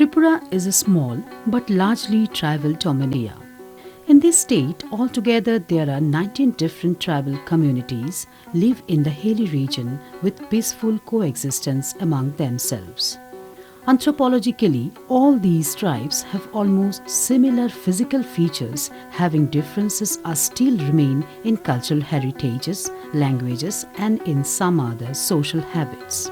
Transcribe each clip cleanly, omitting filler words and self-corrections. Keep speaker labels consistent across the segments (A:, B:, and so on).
A: Tripura is a small but largely tribal dominia. In this state, altogether there are 19 different tribal communities live in the hilly region with peaceful coexistence among themselves. Anthropologically, all these tribes have almost similar physical features, having differences are still remain in cultural heritages, languages and in some other social habits.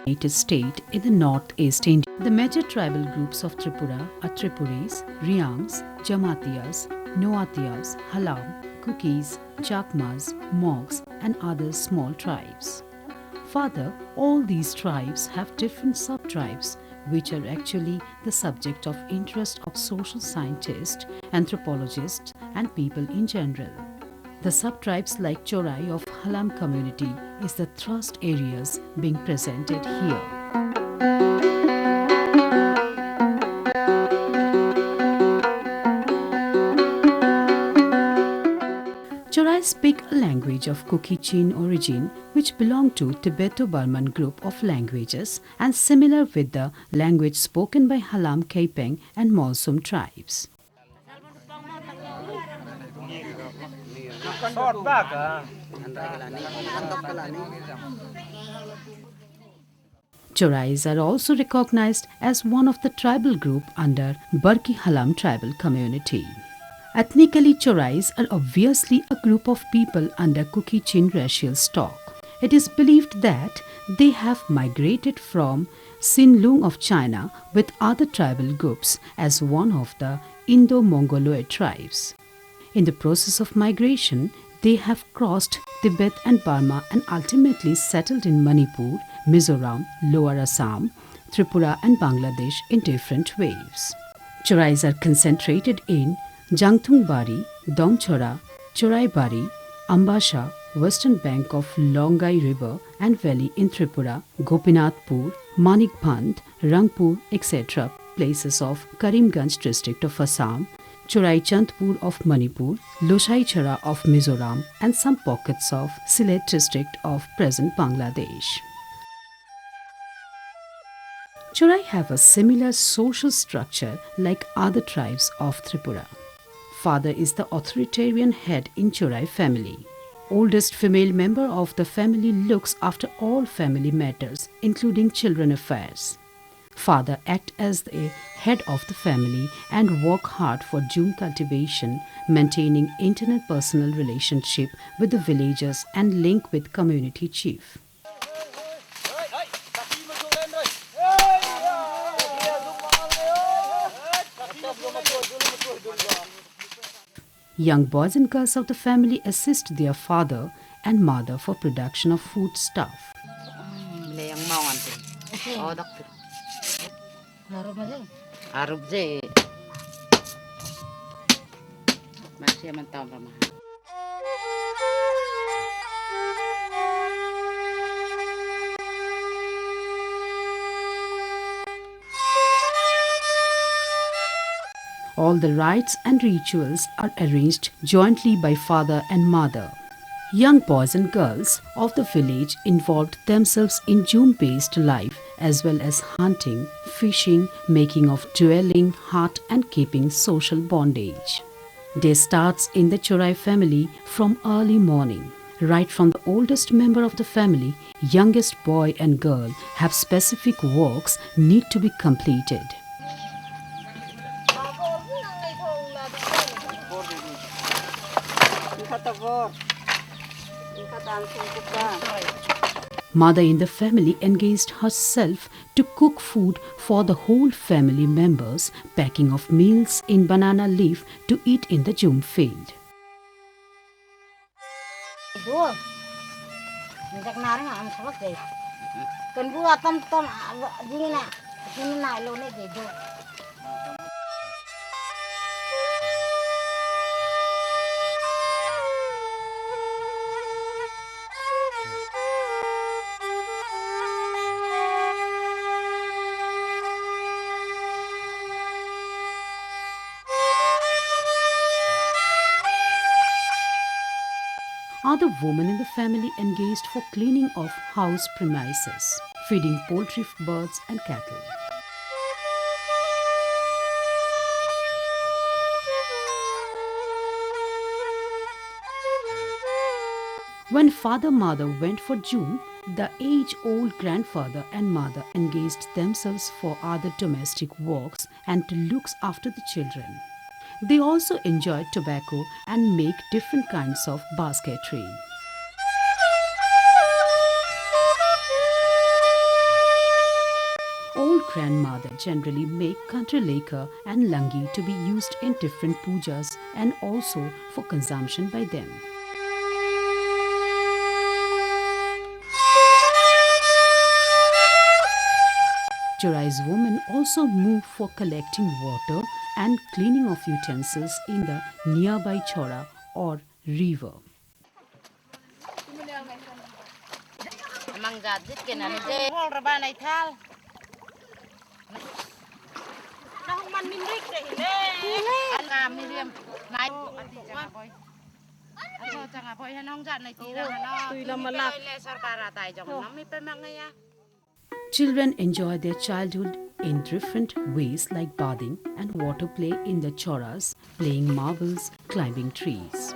A: United State in the northeast India. The major tribal groups of Tripura are Tripuris, Riangs, Jamatiyas, Noatiyas, Halam, Kukis, Chakmas, Mogs and other small tribes. Further, all these tribes have different sub-tribes which are actually the subject of interest of social scientists, anthropologists and people in general. The sub-tribes like Charai of Halam community is the thrust areas being presented here. Charai speak a language of Kuki-Chin origin which belong to Tibeto-Burman group of languages and similar with the language spoken by Halam Kaipeng and Molsum tribes. Chorais are also recognized as one of the tribal group under Barki Halam tribal community. Ethnically, Chorais are obviously a group of people under Kuki-Chin racial stock. It is believed that they have migrated from Xinlung of China with other tribal groups as one of the Indo-Mongoloid tribes. In the process of migration, they have crossed Tibet and Burma and ultimately settled in Manipur, Mizoram, Lower Assam, Tripura and Bangladesh in different waves. Chorais are concentrated in Jangthungbari, Dongchora, Choraibari, Ambasha, western bank of Longai River and valley in Tripura, Gopinathpur, Manikband, Rangpur, etc. places of Karimganj district of Assam, Chorai Chandpur of Manipur, Loshaichara of Mizoram and some pockets of Sylhet district of present Bangladesh. Chorai have a similar social structure like other tribes of Tripura. Father is the authoritarian head in Chorai family. Oldest female member of the family looks after all family matters, including children affairs. Father acts as the head of the family and work hard for June cultivation, maintaining interpersonal relationship with the villagers and link with community chief. Young boys and girls of the family assist their father and mother for production of food stuff. All the rites and rituals are arranged jointly by father and mother. Young boys and girls of the village involved themselves in June-based life as well as hunting, fishing, making of dwelling, hut and keeping social bondage. Day starts in the Chorai family from early morning. Right from the oldest member of the family, youngest boy and girl have specific works need to be completed. Mother in the family engaged herself to cook food for the whole family members, packing of meals in banana leaf to eat in the Jum field. Other women in the family engaged for cleaning of house premises, feeding poultry, birds and cattle. When father-mother went for June, the age-old grandfather and mother engaged themselves for other domestic works and to look after the children. They also enjoyed tobacco and make different kinds of basketry. Old grandmother generally make country liquor and langi to be used in different pujas and also for consumption by them. Chorai's women also move for collecting water and cleaning of utensils in the nearby chora or river. Children enjoy their childhood in different ways like bathing and water play in the choras, playing marbles, climbing trees.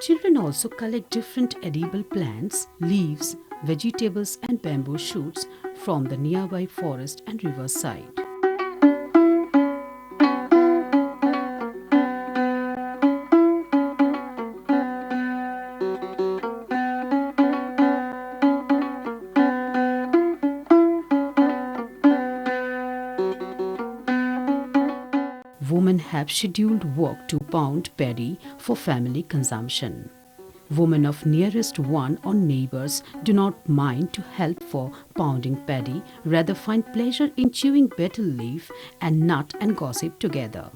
A: Children also collect different edible plants, leaves, vegetables and bamboo shoots from the nearby forest and riverside. Women have scheduled work to pound paddy for family consumption. Women of nearest one or neighbors do not mind to help for pounding paddy, rather find pleasure in chewing betel leaf and nut and gossip together.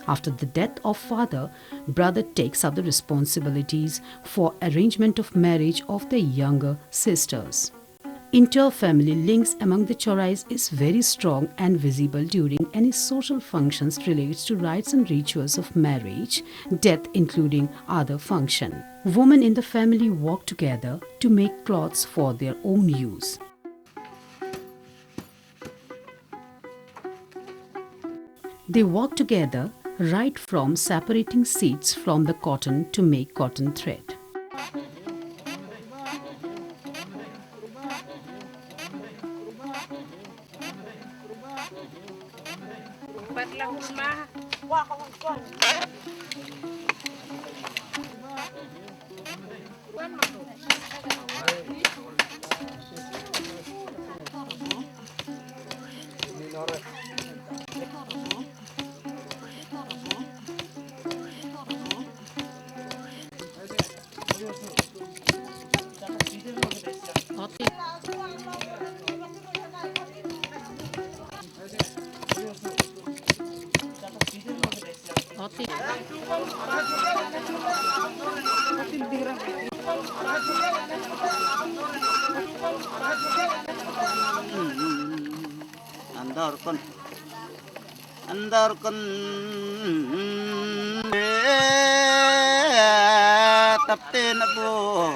A: After the death of father, brother takes up the responsibilities for arrangement of marriage of the younger sisters. Inter-family links among the Chorais is very strong and visible during any social functions related to rites and rituals of marriage, death including other function. Women in the family work together to make clothes for their own use. They work together right from separating seeds from the cotton to make cotton thread.
B: Andarkan tapten po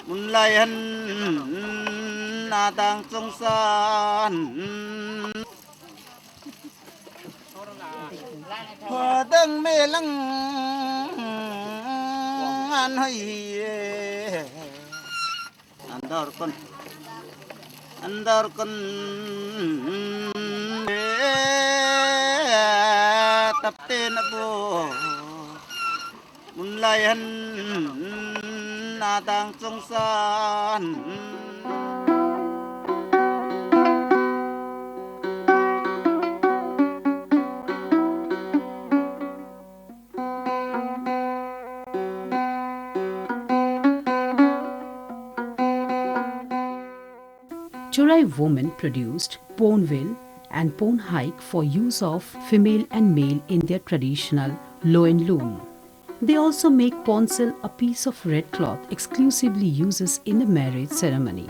B: unlayan natang sungsan padang melang anhoy andarkan tapten po unlayan natang sungsan.
A: Charai women produced ponvil and pon hike for use of female and male in their traditional loin loom. They also make ponsel, a piece of red cloth exclusively uses in the marriage ceremony.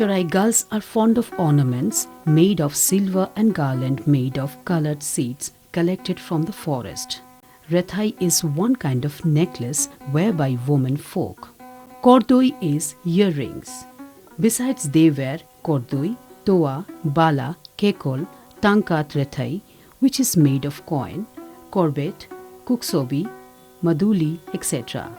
A: Charai girls are fond of ornaments made of silver and garland made of colored seeds collected from the forest. Rethai is one kind of necklace whereby women folk. Kordoi is earrings. Besides they wear kordoi, toa, bala, kekol, tankat rethai, which is made of coin, korbet, kuksobi, maduli, etc.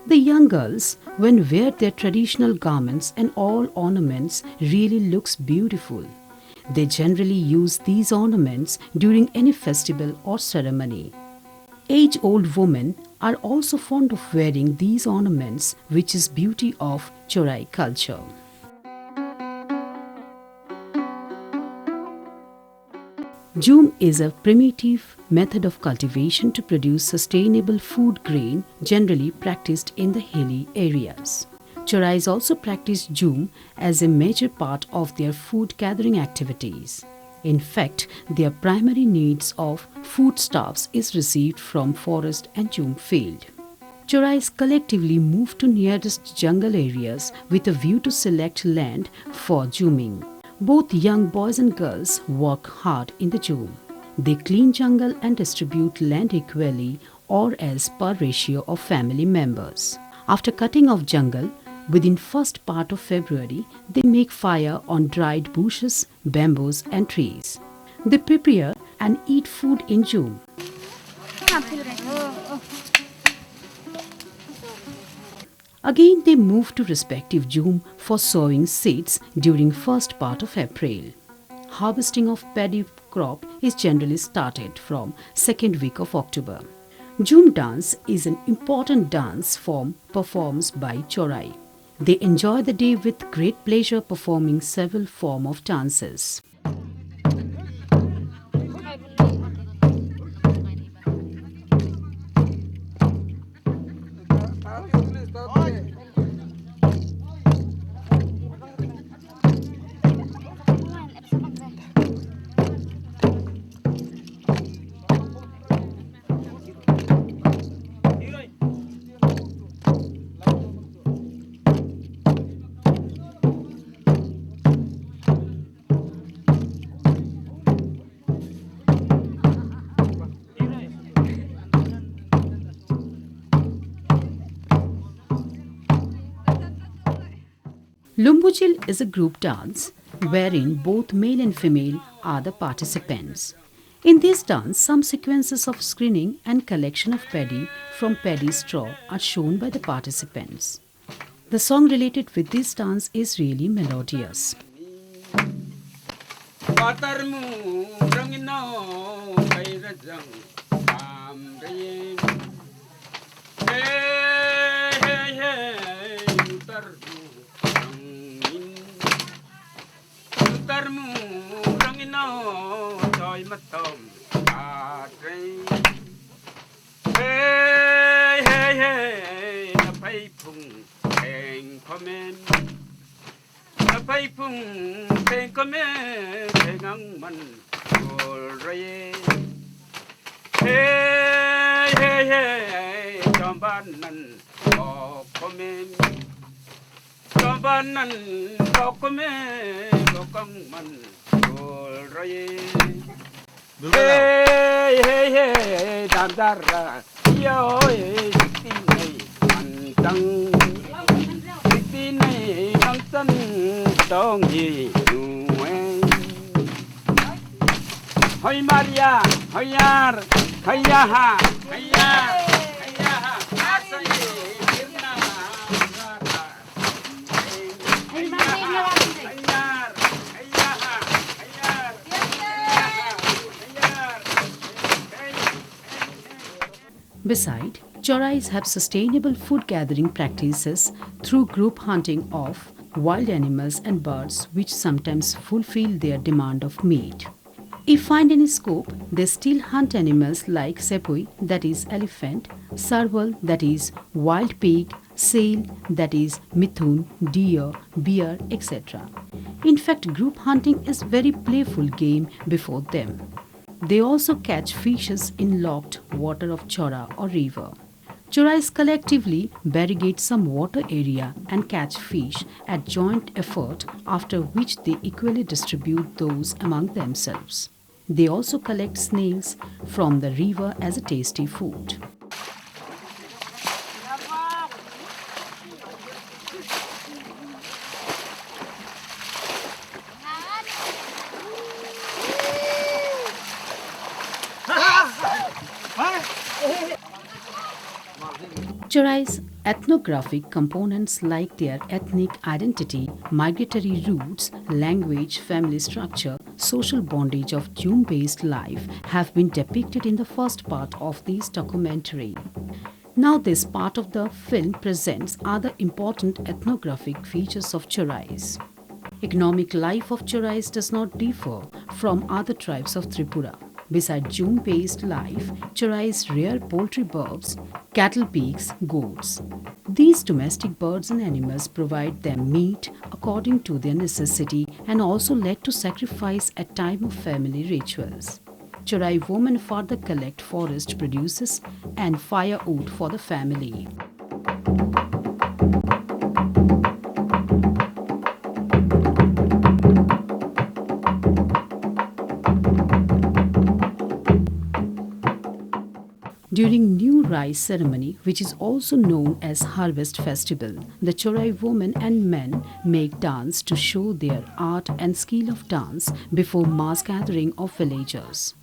A: The young girls, when wear their traditional garments and all ornaments, really looks beautiful. They generally use these ornaments during any festival or ceremony. Age-old women are also fond of wearing these ornaments, which is beauty of Charai culture. Jhum is a primitive method of cultivation to produce sustainable food grain generally practiced in the hilly areas. Charais also practice jhum as a major part of their food gathering activities. In fact, their primary needs of foodstuffs is received from forest and jhum field. Charais collectively move to nearest jungle areas with a view to select land for jhuming. Both young boys and girls work hard in the jhum. They clean jungle and distribute land equally or as per ratio of family members. After cutting off jungle, within first part of February, they make fire on dried bushes, bamboos and trees. They prepare and eat food in jhum. Again, they move to respective jhum for sowing seeds during first part of April. Harvesting of paddy crop is generally started from second week of October. Jhum dance is an important dance form performed by Charai. They enjoy the day with great pleasure performing several forms of dances. Lumbujil is a group dance wherein both male and female are the participants. In this dance, some sequences of screening and collection of paddy from paddy straw are shown by the participants. The song related with this dance is really melodious.
C: Hoy Maria, hoyar, hoyaha, hoyar, hoyaha,
A: Besides, Charais have sustainable food gathering practices through group hunting of wild animals and birds which sometimes fulfill their demand of meat. If find any scope, they still hunt animals like sepui, that is elephant, sarval, that is wild pig, seal, that is mithun, deer, bear, etc. In fact, group hunting is very playful game before them. They also catch fishes in locked water of chora or river. Chorais collectively barricade some water area and catch fish at joint effort, after which they equally distribute those among themselves. They also collect snails from the river as a tasty food. Charai's ethnographic components like their ethnic identity, migratory roots, language, family structure, social bondage of June-based life have been depicted in the first part of this documentary. Now this part of the film presents other important ethnographic features of Charais. Economic life of Charais does not differ from other tribes of Tripura. Besides June-based life, Charais rear poultry birds, cattle, pigs, goats. These domestic birds and animals provide them meat according to their necessity and also led to sacrifice at time of family rituals. Charai women further collect forest produces and firewood for the family. During new rice ceremony, which is also known as harvest festival, the Charai women and men make dance to show their art and skill of dance before mass gathering of villagers.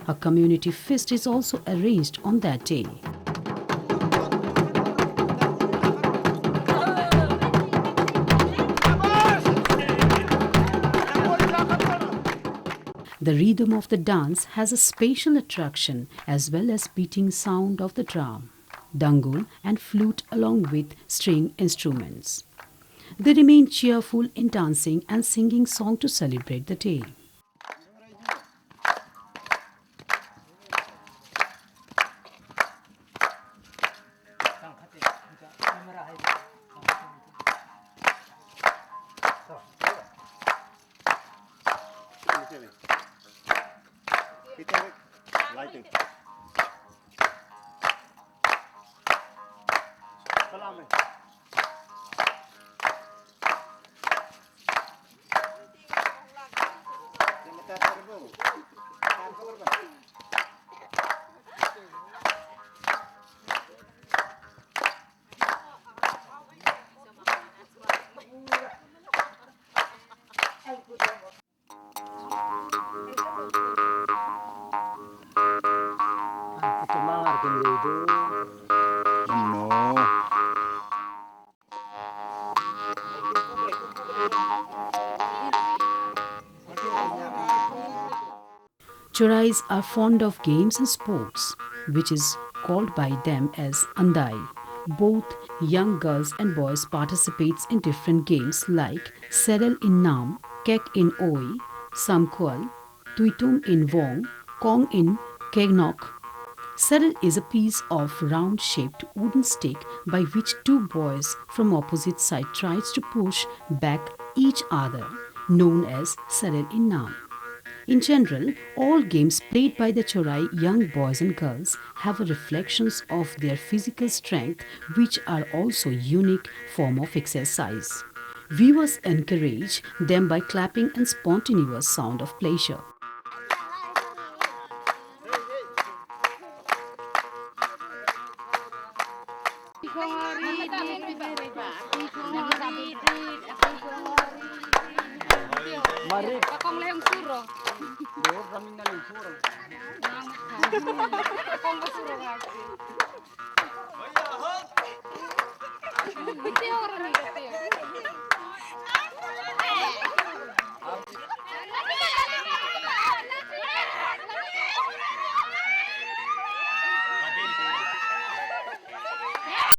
A: A community feast is also arranged on that day. The rhythm of the dance has a special attraction as well as beating sound of the drum, dangul and flute along with string instruments. They remain cheerful in dancing and singing song to celebrate the day.
B: No.
A: Chorais are fond of games and sports, which is called by them as andai. Both young girls and boys participates in different games like Serel in Nam, Kek in Oi, Samkwal, Tuitum in Wong, Kong in Kegnok. Serel is a piece of round-shaped wooden stick by which two boys from opposite side tries to push back each other, known as Serel in Nam. In general, all games played by the Chorai young boys and girls have a reflections of their physical strength, which are also unique form of exercise. Viewers encourage them by clapping and spontaneous sound of pleasure.
C: Mari.
D: Kakong lehong suro.
C: Dur kami naling puro.
D: Kakong basuro lagi. Hindi orang ni kate.